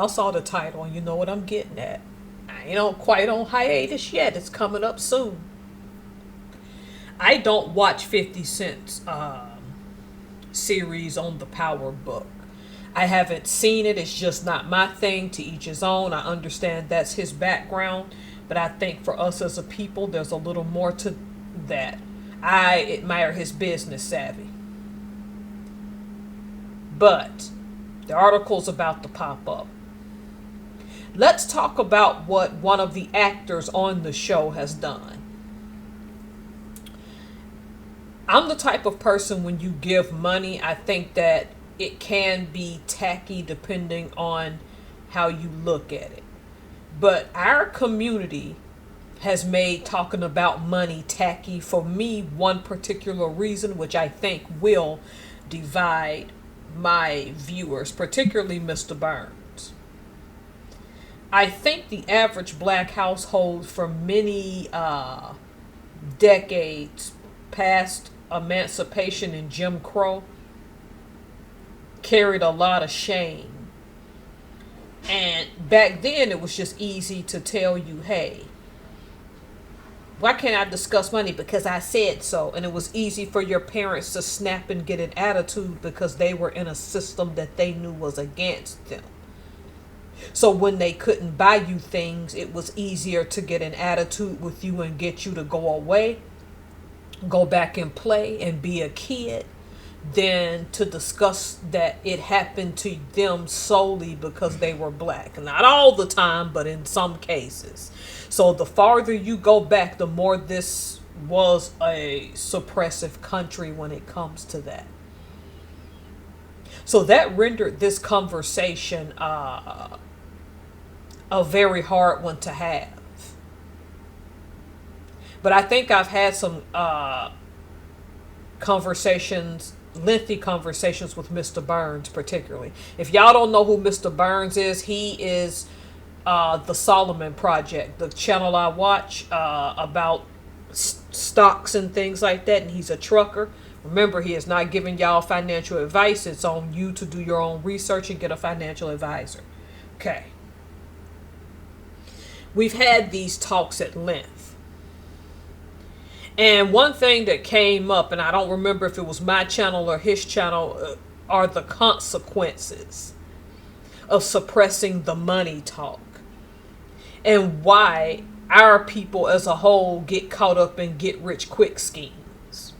I saw the title, and you know what I'm getting at. I ain't on quite on hiatus yet. It's coming up soon. I don't watch 50 Cent's series on the Power Book. I haven't seen it. It's just not my thing. To each his own. I understand that's his background, but I think for us as a people, there's a little more to that. I admire his business savvy. But the article's about to pop up. Let's talk about what one of the actors on the show has done. I'm the type of person, when you give money, I think that it can be tacky depending on how you look at it. But our community has made talking about money tacky for me, one particular reason, which I think will divide my viewers, particularly Mr. Burns. I think the average black household for many decades past emancipation and Jim Crow carried a lot of shame. And back then it was just easy to tell you, hey, why can't I discuss money? Because I said so. And it was easy for your parents to snap and get an attitude because they were in a system that they knew was against them. So when they couldn't buy you things, it was easier to get an attitude with you and get you to go away, go back and play and be a kid, than to discuss that it happened to them solely because they were black. Not all the time, but in some cases. So the farther you go back, the more this was a suppressive country when it comes to that. So that rendered this conversation a very hard one to have. But I think I've had some lengthy conversations with Mr. Burns particularly. If y'all don't know who Mr. Burns is, he is the Solomon Project, the channel I watch about stocks and things like that, and he's a trucker. Remember, he is not giving y'all financial advice. It's on you to do your own research and get a financial advisor. Okay. We've had these talks at length. And one thing that came up, and I don't remember if it was my channel or his channel, are the consequences of suppressing the money talk. And why our people as a whole get caught up in get rich quick schemes.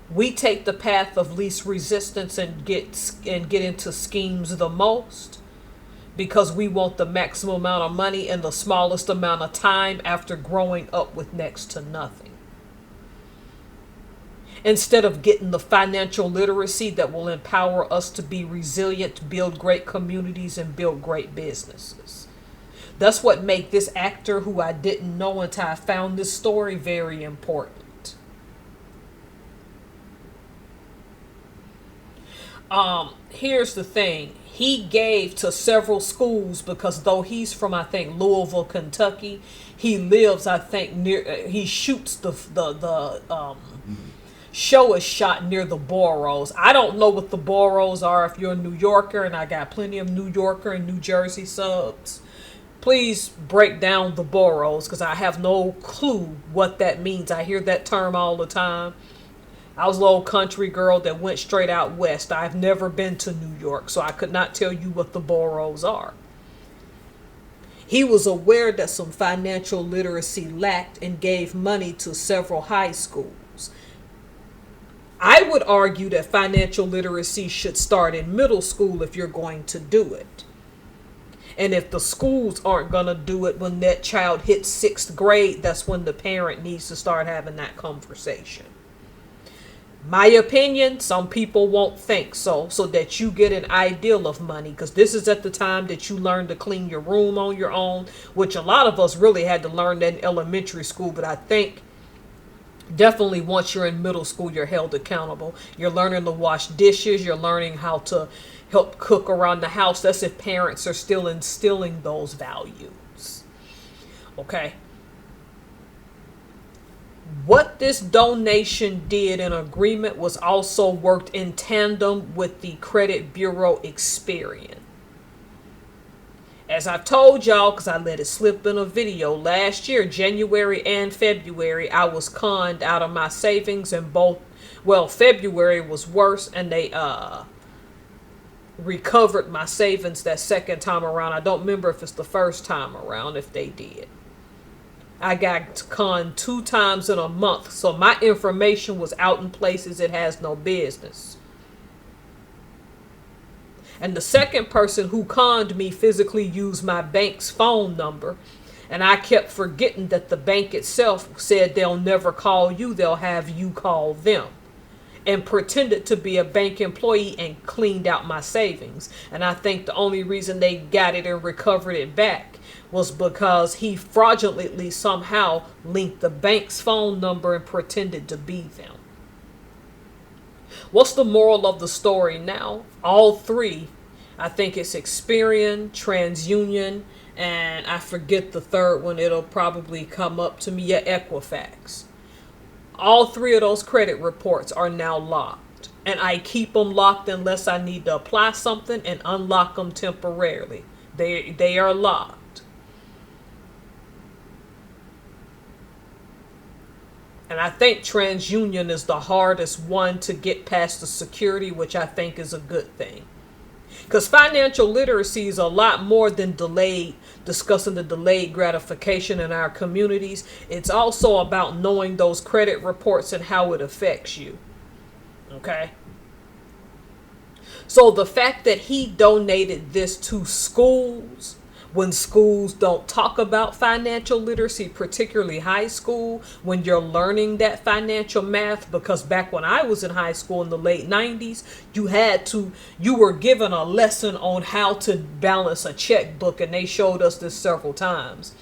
We take the path of least resistance and get into schemes the most because we want the maximum amount of money in the smallest amount of time after growing up with next to nothing. Instead of getting the financial literacy that will empower us to be resilient, build great communities, and build great businesses. That's what made this actor, who I didn't know until I found this story, very important. Here's the thing. He gave to several schools because though he's from, I think, Louisville, Kentucky, he lives, I think, near, he shoots the show is shot near the boroughs. I don't know what the boroughs are if you're a New Yorker, and I got plenty of New Yorker and New Jersey subs. Please break down the boroughs because I have no clue what that means. I hear that term all the time. I was a little country girl that went straight out west. I've never been to New York, so I could not tell you what the boroughs are. He was aware that some financial literacy lacked and gave money to several high schools. I would argue that financial literacy should start in middle school if you're going to do it. And if the schools aren't going to do it when that child hits 6th grade, that's when the parent needs to start having that conversation. My opinion, some people won't think so that you get an ideal of money, because this is at the time that you learn to clean your room on your own, which a lot of us really had to learn that in elementary school, but I think definitely once you're in middle school, you're held accountable. You're learning to wash dishes, you're learning how to help cook around the house. That's if parents are still instilling those values. Okay. What this donation did in agreement was also worked in tandem with the credit bureau Experian. As I've told y'all, because I let it slip in a video, last year, January and February, I was conned out of my savings in both. Well, February was worse, and they recovered my savings that second time around. I don't remember if it's the first time around, if they did. I got conned 2 times in a month, so my information was out in places it has no business. And the second person who conned me physically used my bank's phone number, and I kept forgetting that the bank itself said they'll never call you, they'll have you call them, and pretended to be a bank employee and cleaned out my savings. And I think the only reason they got it and recovered it back was because he fraudulently somehow linked the bank's phone number and pretended to be them. What's the moral of the story now? All 3, I think it's Experian, TransUnion, and I forget the third one. It'll probably come up to me. Yeah, Equifax. All 3 of those credit reports are now locked. And I keep them locked unless I need to apply something and unlock them temporarily. They are locked. And I think TransUnion is the hardest one to get past the security, which I think is a good thing. Because financial literacy is a lot more than discussing the delayed gratification in our communities. It's also about knowing those credit reports and how it affects you. Okay? So the fact that he donated this to schools, when schools don't talk about financial literacy, particularly high school, when you're learning that financial math, because back when I was in high school in the late 90s, you were given a lesson on how to balance a checkbook, and they showed us this several times.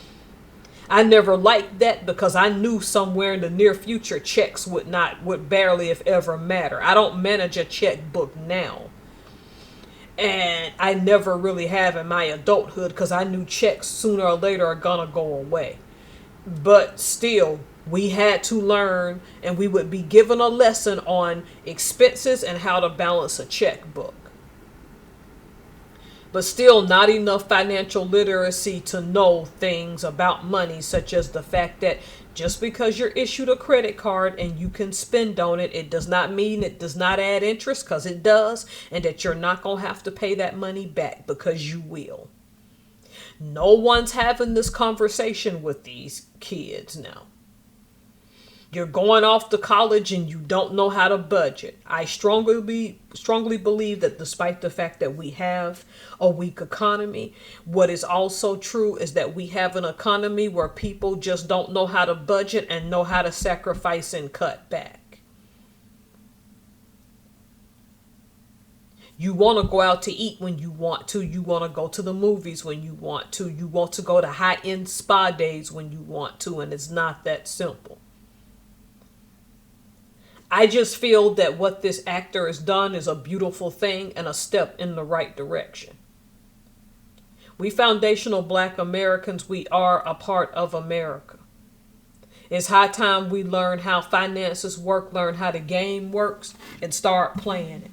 I never liked that because I knew somewhere in the near future checks would barely if ever matter. I don't manage a checkbook now. And I never really have in my adulthood because I knew checks sooner or later are gonna go away. But still, we had to learn, and we would be given a lesson on expenses and how to balance a checkbook. But still not enough financial literacy to know things about money, such as the fact that just because you're issued a credit card and you can spend on it, it does not mean it does not add interest, because it does, and that you're not going to have to pay that money back, because you will. No one's having this conversation with these kids now. You're going off to college and you don't know how to budget. I strongly believe that despite the fact that we have a weak economy, what is also true is that we have an economy where people just don't know how to budget and know how to sacrifice and cut back. You want to go out to eat when you want to. You want to go to the movies when you want to. You want to go to high-end spa days when you want to, and it's not that simple. I just feel that what this actor has done is a beautiful thing and a step in the right direction. We foundational Black Americans, we are a part of America. It's high time we learn how finances work, learn how the game works, and start playing it.